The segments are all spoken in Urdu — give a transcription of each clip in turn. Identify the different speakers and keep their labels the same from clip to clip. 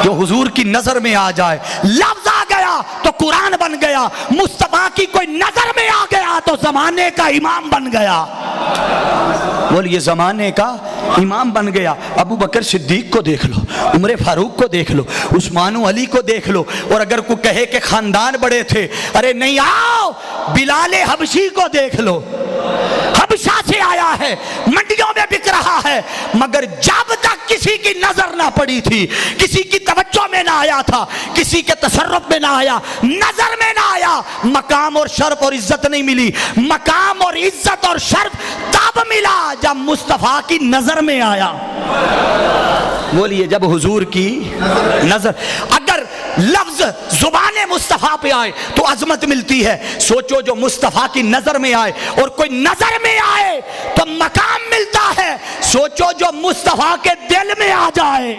Speaker 1: جو حضور کی نظر میں آ جائے. لفظ آ گیا تو قرآن بن گیا, مصطفیٰ کی کوئی نظر میں آ گیا تو زمانے کا امام بن گیا. بولیے زمانے کا امام بن گیا. ابو بکر صدیق کو دیکھ لو, عمر فاروق کو دیکھ لو, عثمان و علی کو دیکھ لو, اور اگر کوئی کہے کہ خاندان بڑے تھے, ارے نہیں, آؤ بلال حبشی کو دیکھ لو, حبشہ سے آیا ہے, منڈیوں میں بک رہا ہے, مگر جب تک کسی کی نظر نہ پڑی تھی, کسی کی توجہ میں نہ آیا تھا, کسی کے تصرف میں نہ آیا, نظر میں نہ آیا, مقام اور شرف اور عزت نہیں ملی. مقام اور عزت اور شرف تب ملا جب مصطفیٰ کی نظر میں آیا. بولیے جب حضور کی نظر. اگر لفظ زبان مصطفیٰ پہ آئے تو عظمت ملتی ہے. سوچو جو مصطفیٰ کی نظر میں آئے اور کوئی نظر میں آئے تو مقام ملتا ہے. سوچو جو مصطفیٰ کے دل میں آ جائے.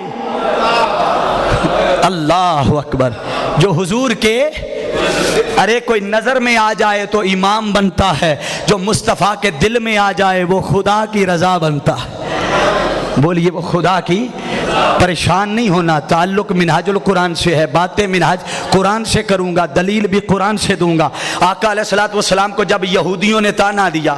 Speaker 1: اللہ اکبر. جو حضور کے, ارے کوئی نظر میں آ جائے تو امام بنتا ہے, جو مصطفیٰ کے دل میں آ جائے وہ خدا کی رضا بنتا ہے. بولیے وہ خدا کی. پریشان نہیں ہونا, تعلق منہاج القرآن سے ہے, باتیں منہاج قرآن سے کروں گا, دلیل بھی قرآن سے دوں گا. آقا علیہ الصلوۃ والسلام کو جب یہودیوں نے طعنہ دیا,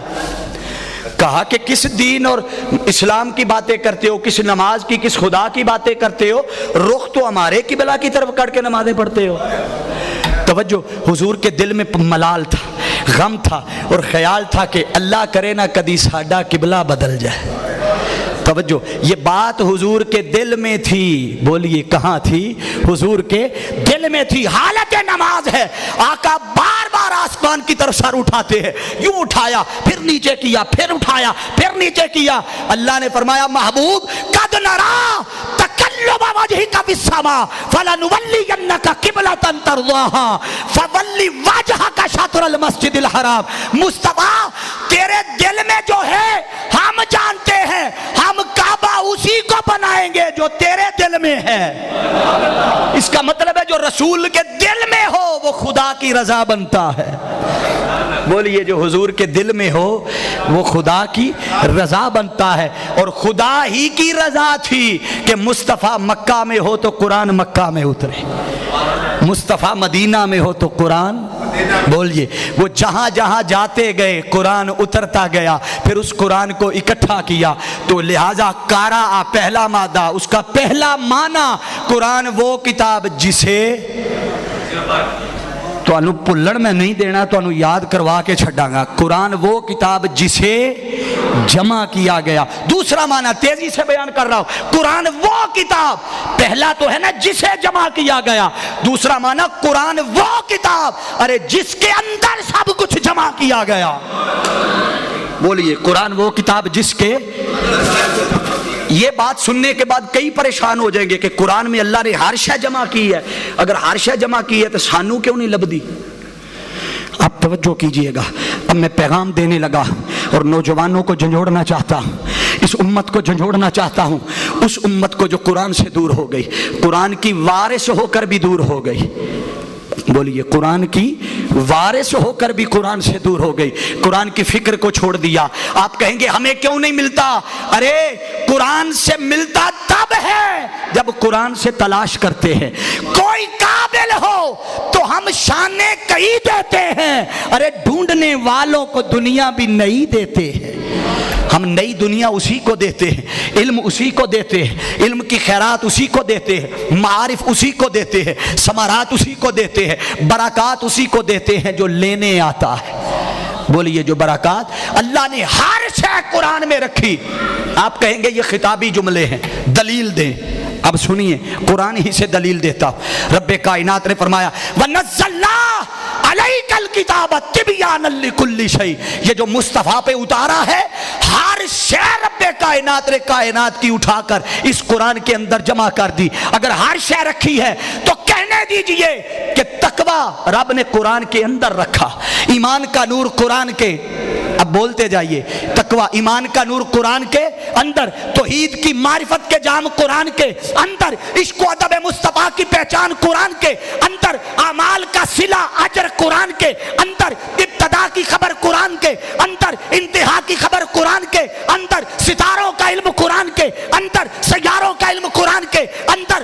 Speaker 1: کہا کہ کس دین اور اسلام کی باتیں کرتے ہو, کس نماز کی, کس خدا کی باتیں کرتے ہو, رخ تو ہمارے قبلہ کی طرف کر کے نمازیں پڑھتے ہو. توجہ, حضور کے دل میں ملال تھا, غم تھا, اور خیال تھا کہ اللہ کرے نہ کدی ساڈا قبلہ بدل جائے. توجہ, یہ بات حضور کے دل میں تھی. بولیے کہاں تھی؟ حضور کے دل میں تھی. حالت نماز ہے, آقا بار بار آسمان کی طرف سر اٹھاتے ہیں, یوں اٹھایا پھر نیچے کیا, پھر اٹھایا پھر نیچے کیا. اللہ نے فرمایا محبوب قد نرا تقلب وجهك في السماء فلنولينك قبلة ترضاها فول وجهك شطر المسجد الحرام. مصطفیٰ تیرے دل میں جو ہے ہم جانتے ہیں, ہم کعبہ اسی کو بنائیں گے جو تیرے دل میں ہے. اس کا مطلب ہے جو رسول کے دل میں ہو وہ خدا کی رضا بنتا ہے. بولیے جو حضور کے دل میں ہو وہ خدا کی رضا بنتا ہے. اور خدا ہی کی رضا تھی کہ مصطفیٰ مکہ میں ہو تو قرآن مکہ میں اترے, مصطفیٰ مدینہ میں ہو تو قرآن. بولیے وہ جہاں جہاں جاتے گئے قرآن اترتا گیا, پھر اس قرآن کو اکٹھا کیا. تو لہٰذا قارا پہلا مادہ, اس کا پہلا معنی قرآن وہ کتاب جسے تو انو پلڑ میں نہیں دینا, تو انو یاد کروا کے چھڑا گا. قرآن وہ کتاب جسے جمع کیا گیا. دوسرا معنی تیزی سے بیان کر رہا ہوں, قرآن وہ کتاب, پہلا تو ہے نا جسے جمع کیا گیا, دوسرا معنی قرآن وہ کتاب, ارے جس کے اندر سب کچھ جمع کیا گیا. بولیے قرآن وہ کتاب جس کے. یہ بات سننے کے بعد کئی پریشان ہو جائیں گے کہ قرآن میں اللہ نے ہر شے جمع کی ہے. اگر ہر شے جمع کی ہے تو سانو کیوں نہیں لبدی؟ اب توجہ کیجئے گا, اب میں پیغام دینے لگا اور نوجوانوں کو جھنجھوڑنا چاہتا ہوں, اس امت کو جھنجھوڑنا چاہتا ہوں, اس امت کو جو قرآن سے دور ہو گئی, قرآن کی وارث ہو کر بھی دور ہو گئی. بولیے قرآن کی وارث ہو کر بھی قرآن سے دور ہو گئی, قرآن کی فکر کو چھوڑ دیا. آپ کہیں گے ہمیں کیوں نہیں ملتا؟ ارے قرآن سے ملتا تب ہے جب قرآن سے تلاش کرتے ہیں. کوئی قابل ہو تو ہم شانے کہیں دیتے ہیں, ارے ڈھونڈنے والوں کو دنیا بھی نہیں دیتے ہیں. ہم نئی دنیا اسی کو دیتے ہیں, علم اسی کو دیتے ہیں, علم کی خیرات اسی کو دیتے ہیں, معارف اسی کو دیتے ہیں, ثمرات اسی کو دیتے ہیں, برکات اسی کو دیتے ہیں جو لینے آتا ہے. بولیے جو برکات اللہ نے ہر شے قرآن میں رکھی. آپ کہیں گے یہ خطابی جملے ہیں, دلیل دیں. اب سنیے, قرآن ہی سے دلیل دیتا ہوں. رب کائنات نے فرمایا وَنَزَّلْنَا عَلَيْكَ الْكِتَابَ تِبْيَانًا لِكُلِّ شَيْءٍ. یہ جو مصطفیٰ پہ اتارا ہے ہر شے رب کائنات نے کائنات کی اٹھا کر اس قرآن کے اندر جمع کر دی. اگر ہر شے رکھی ہے تو کہنے دیجئے کہ تقوی رب نے قرآن کے اندر رکھا, ایمان کا نور قرآن کے. اب بولتے جائیے, تقوی ایمان کا نور قرآن کے اندر, توحید کی معرفت کے جام قرآن کے اندر, عشق و ادب مصطفیٰ کی پہچان قرآن کے اندر, اعمال کا صلہ اجر قرآن کے اندر, ابتدا کی خبر قرآن کے اندر, انتہا کی خبر قرآن کے اندر, ستاروں کا علم قرآن کے اندر, سیاروں کا علم قرآن کے اندر,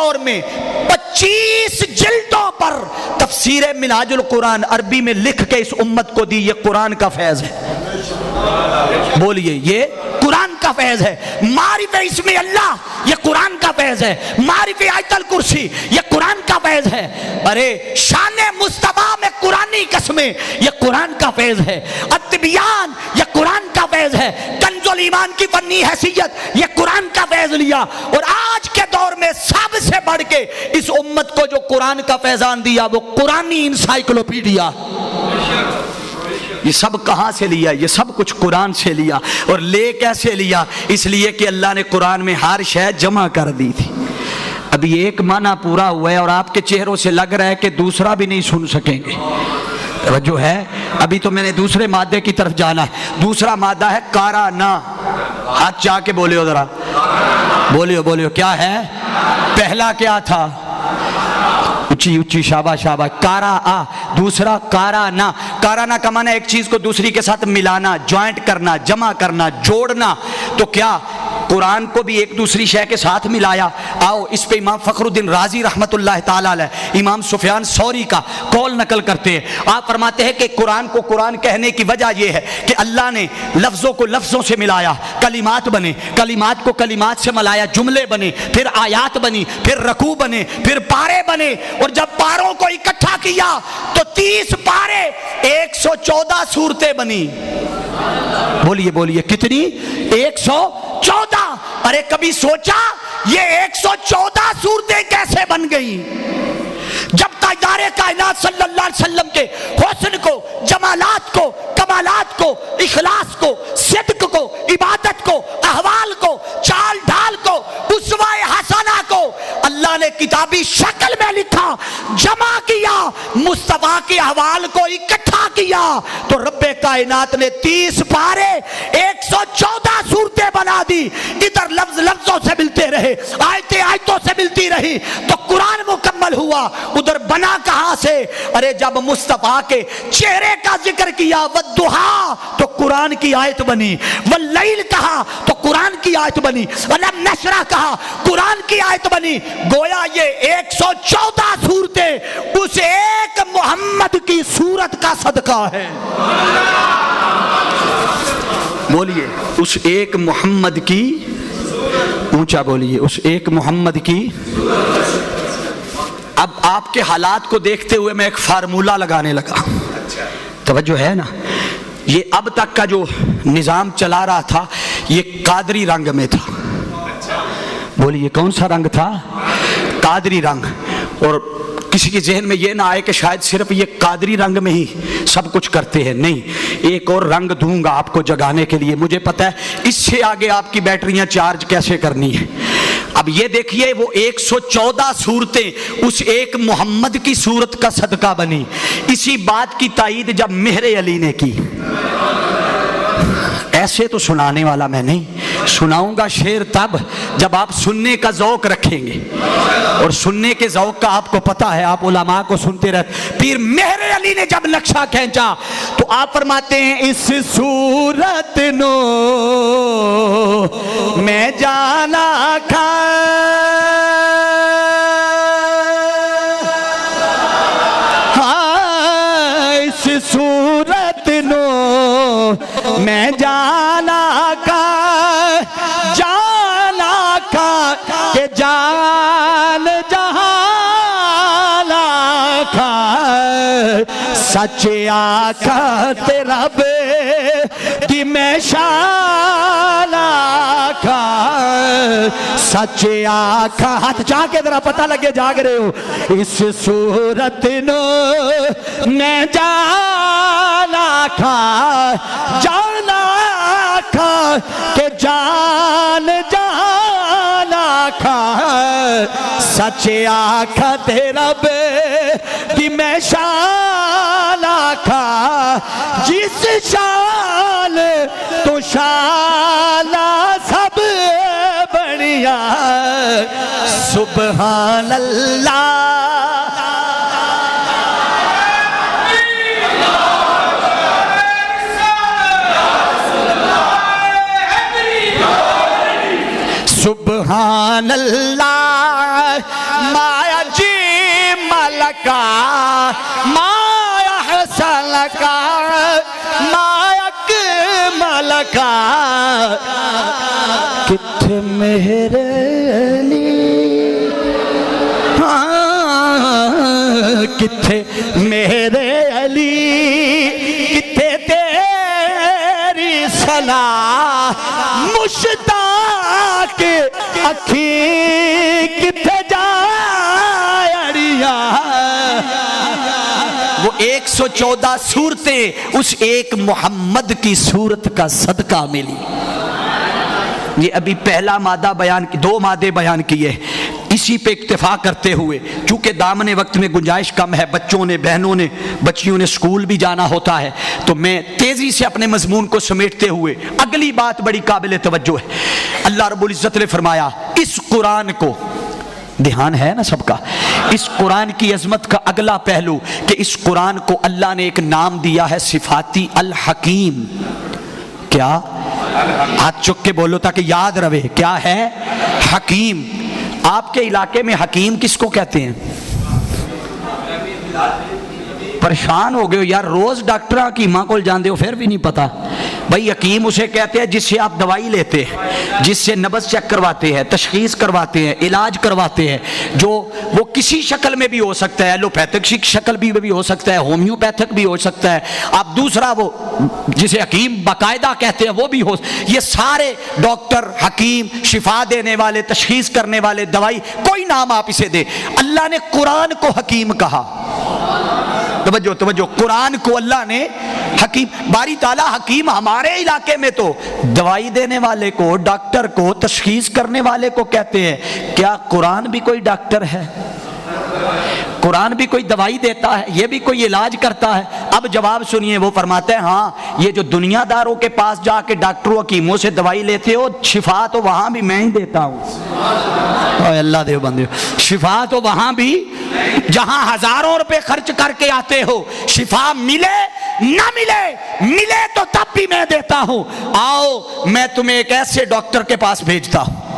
Speaker 1: دور میں 25 جلدوں پر تفسیر منہاج القرآن عربی میں لکھ کے اس امت کو دی. یہ قرآن کا فیض ہے. بولیے یہ قرآن کا فیض ہے. معرفت اسم اللہ یہ قرآن کا فیض ہے. معرفت آیت الکرسی یہ قرآن کا فیض ہے. ارے شان مصطفیٰ میں قرآنی قسمیں یہ قرآن کا فیض ہے. التبیان یہ قرآن کا فیض ہے. کنز الایمان کی فنی حیثیت یہ قرآن کا فیض لیا. اور آج کے دور میں سب سے بڑھ کے اس امت کو جو قرآن کا فیضان دیا وہ قرآنی انسائکلوپیڈیا. یہ سب کہاں سے لیا؟ یہ سب کچھ قرآن سے لیا. اور لے کیسے لیا؟ اس لیے کہ اللہ نے قرآن میں ہر شے جمع کر دی تھی. ابھی ایک معنی پورا ہوا ہے اور آپ کے چہروں سے لگ رہا ہے کہ دوسرا بھی نہیں سن سکیں گے. توجہ ہے؟ ابھی تو میں نے دوسرے مادے کی طرف جانا ہے. دوسرا مادہ ہے کارانا. ہاتھ چاہ کے بولیو ذرا, بولیو کیا ہے؟ پہلا کیا تھا؟ اچھی اچھی شاباش شاباش. کارا آ. دوسرا کارانا. کارانا کا معنی ایک چیز کو دوسری کے ساتھ ملانا, جوائنٹ کرنا, جمع کرنا, جوڑنا. تو کیا قرآن کو بھی ایک دوسری شے کے ساتھ ملایا. آؤ اس پہ امام فخر الدین رازی رحمت اللہ تعالی علیہ امام سفیان ثوری کا قول نقل کرتے ہیں. آپ فرماتے ہیں کہ قرآن کو قرآن کہنے کی وجہ یہ ہے کہ اللہ نے لفظوں کو لفظوں سے ملایا, کلمات بنے, کلمات کو کلمات سے ملایا, جملے بنے, پھر آیات بنی, پھر رکوع بنے, پھر پارے بنے. اور جب پاروں کو اکٹھا کیا تو 30 پارے 114 صورتیں بنی. بولیے کتنی؟ 114. ارے کبھی سوچا یہ 114 صورتیں کیسے بن گئی؟ جب تاجدار کائنات صلی اللہ علیہ وسلم کے حسن کو, جمالات کو, کمالات کو, اخلاص کو, صدق کو, عبادت کو, احوال کو, چال ڈھال کو, اسوہ حسنہ کو اللہ نے کتابی شکل میں لکھا, جمع کیا, مصطفیٰ کے احوال کو اکٹھا کیا, تو رب کائنات نے 30 پارے 114 صورتیں بنا دی. ادھر لفظ لفظوں سے ملتے رہے, آیتیں آیتوں سے ملتی رہی, تو قرآن مکمل ہوا. ادھر بنا کہاں سے؟ ارے جب مصطفیٰ کے چہرے کا ذکر کیا والضحیٰ تو قرآن کی آیت بنی, واللیل کہا تو قرآن کی آیت بنی, الم نشرح کہا قرآن کی آیت بنی. گویا یہ 114 صورتیں اس ایک محمد کی صورت کا صدقہ ہے. بولیے اس ایک محمد کی, اونچا بولیے, اس ایک محمد کی. اب آپ کے حالات کو دیکھتے ہوئے میں ایک فارمولہ لگانے لگا. توجہ ہے نا؟ یہ اب تک کا جو نظام چلا رہا تھا یہ قادری رنگ میں تھا. بولیے کون سا رنگ تھا؟ قادری رنگ. اور کسی کے ذہن میں یہ نہ آئے کہ شاید صرف یہ قادری رنگ میں ہی سب کچھ کرتے ہیں. نہیں, ایک اور رنگ دوں گا آپ کو جگانے کے لیے. مجھے پتا ہے اس سے آگے آپ کی بیٹریاں چارج کیسے کرنی ہے. اب یہ دیکھیے وہ 114 صورتیں اس ایک محمد کی صورت کا صدقہ بنی. اسی بات کی تائید جب مہر علی نے کی. ایسے تو سنانے والا میں نہیں, سناؤں گا شعر تب جب آپ سننے کا ذوق رکھیں گے. اور سننے کے ذوق کا آپ کو پتا ہے, آپ علماء کو سنتے رہتے. پیر مہر علی نے جب نقشہ کھینچا تو آپ فرماتے ہیں اس صورت نو میں جانا کھا, اس صورت نو میں جانا کا, جانا کا کہ جان جہاں کا سچ آقا تیرا بے کہ میں شالا کا سچ آقا. ہاتھ جا کے ذرا پتہ لگے جاگ رہے ہو. اس صورت نو میں جانا کھا, جانا کھا کہ جان جانا کھا سچ آقا تیرا بے کہ میں شالا کھا. جس شال تو شالا سب بڑھیا سبحان اللہ. سبحان اللہ مایا جی ملکا مایا حسن کا مایا ملکا کتھے میرے علی کتھے میرے علی کتھے تیری صلاح مشتاق اکھی کتھے جائے اڑیا وہ 114 صورتیں اس ایک محمد کی صورت کا صدقہ ملی. یہ ابھی پہلا مادہ بیان کی 2 مادے بیان کیے اسی پہ اکتفا کرتے ہوئے چونکہ دامن وقت میں گنجائش کم ہے بچوں نے بہنوں نے بچیوں نے اسکول بھی جانا ہوتا ہے تو میں تیزی سے اپنے مضمون کو سمیٹتے ہوئے اگلی بات بڑی قابل توجہ ہے. اللہ رب العزت نے فرمایا اس قرآن کو دھیان ہے نا سب کا اس قرآن کی عظمت کا اگلا پہلو کہ اس قرآن کو اللہ نے ایک نام دیا ہے صفاتی الحکیم. کیا ہاتھ چک کے بولو تاکہ یاد رہے کیا ہے حکیم. آپ کے علاقے میں حکیم کس کو کہتے ہیں؟ پریشان ہو گئے یار روز ڈاکٹر حکیمہ کو جاندے ہو پھر بھی نہیں پتا. بھائی حکیم اسے کہتے ہیں جس سے آپ دوائی لیتے ہیں جس سے نبض چیک کرواتے ہیں تشخیص کرواتے ہیں علاج کرواتے ہیں جو وہ کسی شکل میں بھی ہو سکتا ہے ایلوپیتھک شکل بھی ہو سکتا ہے ہومیوپیتھک بھی ہو سکتا ہے آپ دوسرا وہ جسے حکیم باقاعدہ کہتے ہیں وہ بھی ہو. یہ سارے ڈاکٹر حکیم شفا دینے والے تشخیص کرنے والے دوائی کوئی نام آپ اسے دے اللہ نے قرآن کو حکیم کہا. توجہ قرآن کو اللہ نے حکیم باری تعالیٰ حکیم ہمارے علاقے میں تو دوائی دینے والے کو ڈاکٹر کو تشخیص کرنے والے کو کہتے ہیں. کیا قرآن بھی کوئی ڈاکٹر ہے؟ قرآن بھی کوئی دوائی دیتا ہے یہ بھی کوئی علاج کرتا ہے؟ اب جواب سنیے وہ فرماتے ہیں ہاں یہ جو دنیا داروں کے پاس جا کے ڈاکٹروں حکیموں سے دوائی لیتے ہو شفا تو وہاں بھی میں ہی دیتا ہوں. اے اللہ دے بندے شفا تو وہاں بھی جہاں ہزاروں روپے خرچ کر کے آتے ہو شفا ملے نہ ملے تو تب بھی میں دیتا ہوں. آؤ میں تمہیں ایک ایسے ڈاکٹر کے پاس بھیجتا ہوں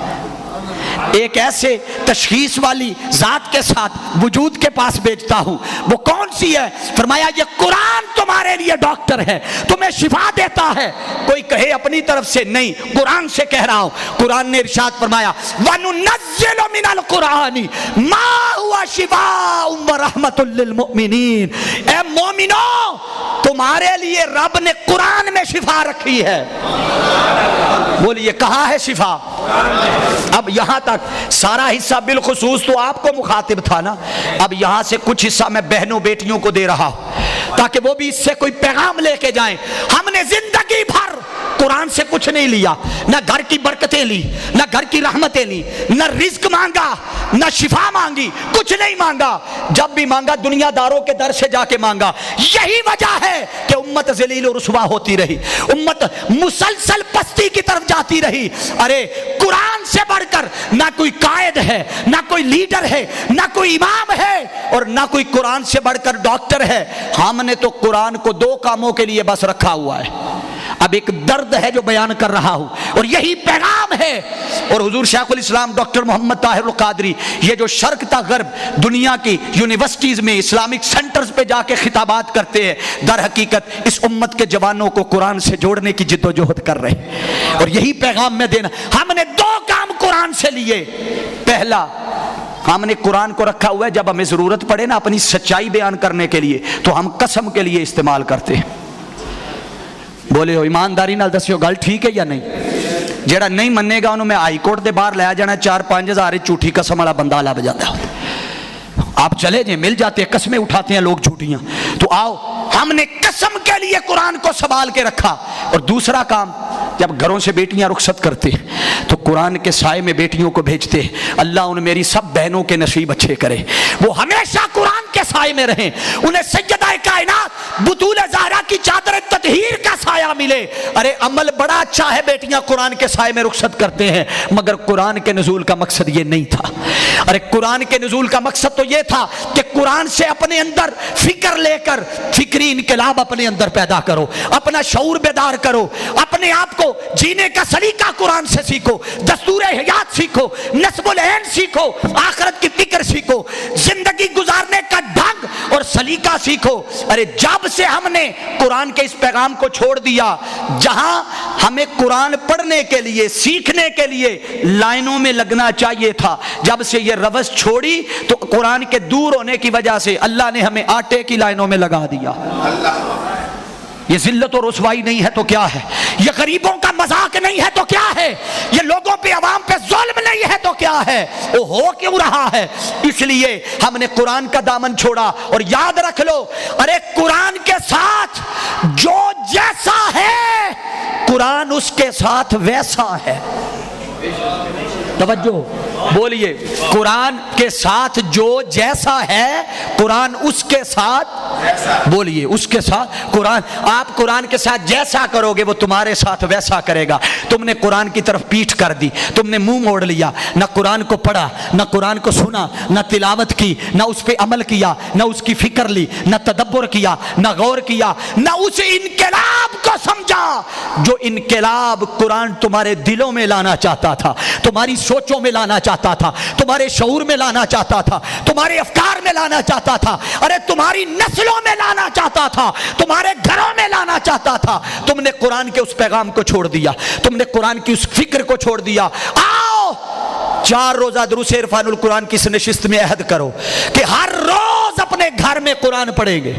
Speaker 1: ایک ایسے تشخیص والی ذات کے ساتھ وجود کے پاس بھیجتا ہوں. وہ کون سی ہے؟ فرمایا یہ قرآن تمہارے لیے ڈاکٹر ہے تمہیں شفا دیتا ہے. کوئی کہے اپنی طرف سے نہیں قرآن سے کہہ رہا ہوں. قرآن نے ارشاد فرمایا وَنُنَزِّلُ مِنَ الْقُرْآنِ مَا هُوَ شِفَاءٌ وَرَحْمَةٌ لِّلْمُؤْمِنِينَ. اے مومنو تمہارے لیے رب نے قرآن میں شفا رکھی ہے. بولیے کہاں ہے شفا؟ اب یہاں تک سارا حصہ بالخصوص تو آپ کو مخاطب تھا نا. اب یہاں سے کچھ حصہ میں بہنوں بیٹیوں کو دے رہا ہوں تاکہ وہ بھی اس سے کوئی پیغام لے کے جائیں. ہم نے زندگی بھر قرآن سے کچھ نہیں لیا نہ گھر کی برکتیں لی نہ گھر کی رحمتیں لی نہ رزق مانگا نہ شفا مانگی کچھ نہیں مانگا. جب بھی مانگا دنیا داروں کے در سے جا کے مانگا. یہی وجہ ہے کہ امت ذلیل و رسوا ہوتی رہی امت مسلسل پستی کی طرف جاتی رہی. ارے قرآن سے بڑھ کر نہ کوئی قائد ہے نہ کوئی لیڈر ہے نہ کوئی امام ہے اور نہ کوئی قرآن سے بڑھ کر ڈاکٹر ہے. ہم نے تو قرآن کو 2 کاموں کے لیے بس رکھا ہوا ہے. اب ایک درد ہے جو بیان کر رہا ہوں اور یہی پیغام ہے. اور حضور شیخ الاسلام ڈاکٹر محمد طاہر القادری یہ جو شرق تا غرب دنیا کی یونیورسٹیز میں اسلامک سینٹرز پہ جا کے خطابات کرتے ہیں در حقیقت اس امت کے جوانوں کو قرآن سے جوڑنے کی جد و جہد کر رہے ہیں اور یہی پیغام میں دینا. ہم نے 2 کام قرآن سے لیے. پہلا ہم نے قرآن کو رکھا ہوا ہے جب ہمیں ضرورت پڑے نا اپنی سچائی بیان کرنے کے لیے تو ہم قسم کے لیے استعمال کرتے ہیں. بولے ہو ایمانداری نال دسیو گل ٹھیک ہے یا نہیں؟ جیڑا نہیں منے گا انہوں میں ہائی کورٹ دے باہر لیا جانا 4-5 ہزار جھوٹی قسم والا بندہ لب جاتا ہے. آپ چلے جائیں مل جاتے ہیں قسمیں اٹھاتے ہیں لوگ جھوٹیاں. تو آؤ ہم نے قسم کے لیے قرآن کو سنبھال کے رکھا. اور دوسرا کام جب گھروں سے بیٹیاں رخصت کرتے ہیں تو قرآن کے سائے میں بیٹیوں کو بھیجتے ہیں. اللہ ان میری سب بہنوں کے نصیب اچھے کرے وہ ہمیشہ قرآن کے سائے میں رہیں انہیں سیدہ کائنات بطول زہرا کی چادر تطہیر کا سایہ ملے. ارے عمل بڑا اچھا ہے بیٹیاں قرآن کے سائے میں رخصت کرتے ہیں مگر قرآن کے نزول کا مقصد یہ نہیں تھا. ارے قرآن کے نزول کا مقصد تو یہ تھا کہ قرآن سے اپنے اندر فکر لے کر فکری انقلاب اپنے اندر پیدا کرو، اپنا شعور بیدار کرو، اپنے آپ کو جینے کا سلیقہ قرآن سے سیکھو، دستور حیات سیکھو، نصب العین سیکھو، آخرت کی فکر سیکھو، زندگی گزارنے کا ڈھنگ اور سلیقہ سیکھو۔ ارے جب سے ہم نے قرآن کے اس پیغام کو چھوڑ دیا، جہاں ہمیں قرآن پڑھنے کے لیے سیکھنے کے لیے لائنوں میں لگنا چاہیے تھا، جب سے یہ روش چھوڑی تو قرآن کے دور ہونے کی وجہ سے اللہ نے ہمیں آٹے کی لائنوں میں لگا دیا۔ یہ ذلت اور رسوائی نہیں ہے تو کیا ہے؟ یہ غریبوں کا مذاق نہیں ہے تو کیا ہے؟ یہ لوگوں پہ عوام پہ ظلم نہیں ہے تو کیا ہے؟ وہ ہو کیوں رہا ہے؟ اس لیے ہم نے قرآن کا دامن چھوڑا۔ اور یاد رکھ لو، ارے قرآن کے ساتھ جو جیسا ہے قرآن اس کے ساتھ ویسا ہے۔ توجہ بولیے، قرآن کے ساتھ جو جیسا ہے قرآن اس کے ساتھ، بولیے اس کے ساتھ قرآن، آپ قرآن کے ساتھ جیسا کرو گے وہ تمہارے ساتھ ویسا کرے گا۔ تم نے قرآن کی طرف پیٹھ کر دی، تم نے منہ موڑ لیا، نہ قرآن کو پڑھا، نہ قرآن کو سنا، نہ تلاوت کی، نہ اس پہ عمل کیا، نہ اس کی فکر لی، نہ تدبر کیا، نہ غور کیا، نہ اس انقلاب کو سمجھا جو انقلاب قرآن تمہارے دلوں میں لانا چاہتا تھا، تمہاری سوچوں میں لانا چاہتا تھا، تمہارے شعور میں لانا چاہتا تھا، تمہارے افکار میں لانا چاہتا تھا، ارے تمہاری نسلوں میں لانا چاہتا تھا، تمہارے گھروں میں لانا چاہتا تھا۔ تم نے قرآن کے اس پیغام کو چھوڑ دیا، تم نے قرآن کی اس فکر کو چھوڑ دیا۔ آؤ 4 روزہ دروس عرفان القرآن کی اس نشست میں عہد کرو کہ ہر روز اپنے گھر میں قرآن پڑھیں گے۔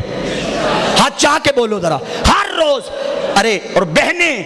Speaker 1: ہاتھ چاہ کے بولو ذرا، ہر روز۔ ارے اور بہنیں،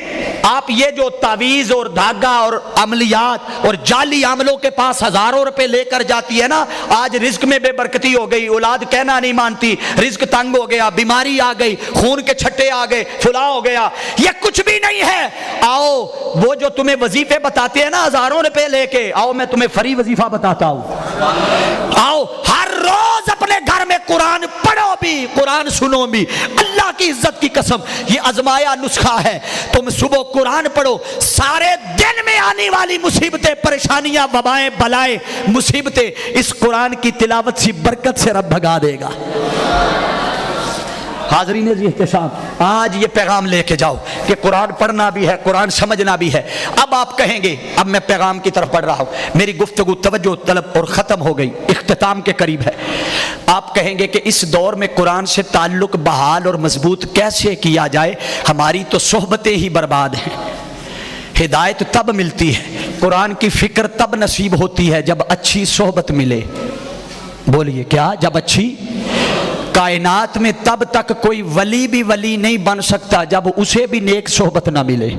Speaker 1: آپ یہ جو تعویذ اور دھاگا اور عملیات اور جعلی عاملوں کے پاس ہزاروں روپے لے کر جاتی ہے نا، آج رزق میں بے برکتی ہو گئی، اولاد کہنا نہیں مانتی، رزق تنگ ہو گیا، بیماری آ گئی، خون کے چھٹے آ گئے، پھلا ہو گیا، یہ کچھ بھی نہیں ہے۔ آؤ وہ جو تمہیں وظیفے بتاتے ہیں نا ہزاروں روپے لے کے، آؤ میں تمہیں فری وظیفہ بتاتا ہوں۔ آؤ ہر روز اپنے گھر میں قرآن پڑھو بھی، قرآن سنو بھی۔ اللہ کی عزت کی قسم یہ آزمایا نسخہ ہے۔ تم صبح قرآن پڑھو، سارے دن میں آنے والی مصیبتیں، پریشانیاں، وبائیں، بلائیں، مصیبتیں اس قرآن کی تلاوت سے برکت سے رب بھگا دے گا۔ حاضرین جی احتشام، آج یہ پیغام لے کے جاؤ کہ قرآن پڑھنا بھی ہے، قرآن سمجھنا بھی ہے۔ اب آپ کہیں گے، اب میں پیغام کی طرف پڑھ رہا ہوں، میری گفتگو توجہ طلب اور ختم ہو گئی، اختتام کے قریب ہے۔ آپ کہیں گے کہ اس دور میں قرآن سے تعلق بحال اور مضبوط کیسے کیا جائے؟ ہماری تو صحبتیں ہی برباد ہیں۔ ہدایت تب ملتی ہے، قرآن کی فکر تب نصیب ہوتی ہے جب اچھی صحبت ملے۔ بولیے کیا؟ جب اچھی، کائنات میں تب تک کوئی ولی بھی ولی نہیں بن سکتا جب اسے بھی نیک صحبت نہ ملے۔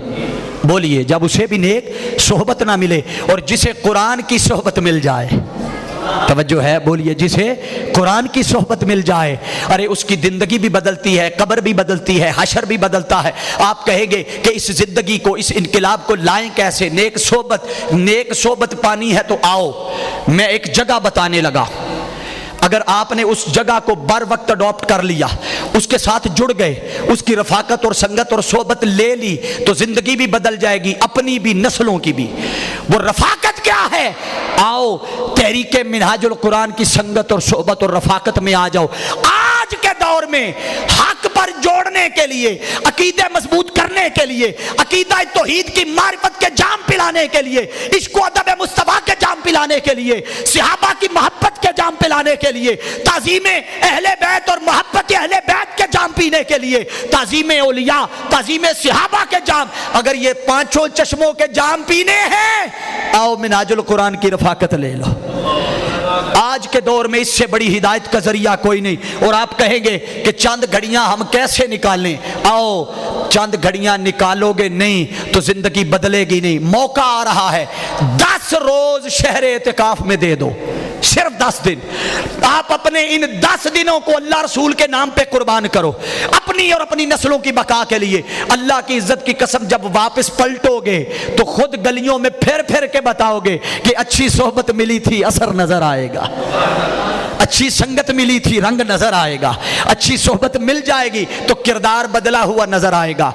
Speaker 1: بولیے جب اسے بھی نیک صحبت نہ ملے۔ اور جسے قرآن کی صحبت مل جائے، توجہ ہے، بولیے جسے قرآن کی صحبت مل جائے، ارے اس کی زندگی بھی بدلتی ہے، قبر بھی بدلتی ہے، حشر بھی بدلتا ہے۔ آپ کہیں گے کہ اس زندگی کو، اس انقلاب کو لائیں کیسے؟ نیک صحبت پانی ہے تو آؤ میں ایک جگہ بتانے لگا۔ اگر آپ نے اس جگہ کو بر وقت اڈاپٹ کر لیا، اس کے ساتھ جڑ گئے، اس کی رفاقت اور سنگت اور صحبت لے لی تو زندگی بھی بدل جائے گی، اپنی بھی، نسلوں کی بھی۔ وہ رفاقت کیا ہے؟ آؤ تحریک منہاج القرآن کی سنگت اور صحبت اور رفاقت میں آ جاؤ۔ آج کے دور میں حق پر جوڑنے کے لیے، عقیدے مضبوط کرنے کے لیے، عقیدہ توحید کی معرفت کے جام پلانے کے لیے، عشق و ادب مصطفیٰ کے جام پلانے کے لیے، صحابہ کی محبت کے جام پلانے کے لیے، تعظیم اہل بیت اور محبت اہل بیت کے جام پینے کے لیے، تعظیم اولیاء، تعظیم صحابہ کے جام، اگر یہ 5 چشموں کے جام پینے ہیں، آؤ منہاج القرآن کی رفاقت لے لو۔ آج کے دور میں اس سے بڑی ہدایت کا ذریعہ کوئی نہیں۔ اور آپ کہیں گے کہ چند گھڑیاں ہم کیسے نکالیں؟ آؤ چند گھڑیاں نکالو گے نہیں تو زندگی بدلے گی نہیں۔ موقع آ رہا ہے، 10 روز شہر اعتکاف میں دے دو، صرف 10 دن۔ آپ اپنے ان 10 دنوں کو اللہ رسول کے نام پہ قربان کرو، اپنی اور اپنی نسلوں کی بقا کے لیے۔ اللہ کی عزت کی قسم جب واپس پلٹو گے تو خود گلیوں میں پھر پھر کے بتاؤ گے کہ اچھی صحبت ملی تھی، اثر نظر آئے گا، اچھی سنگت ملی تھی، رنگ نظر آئے گا، اچھی صحبت مل جائے گی تو کردار بدلا ہوا نظر آئے گا۔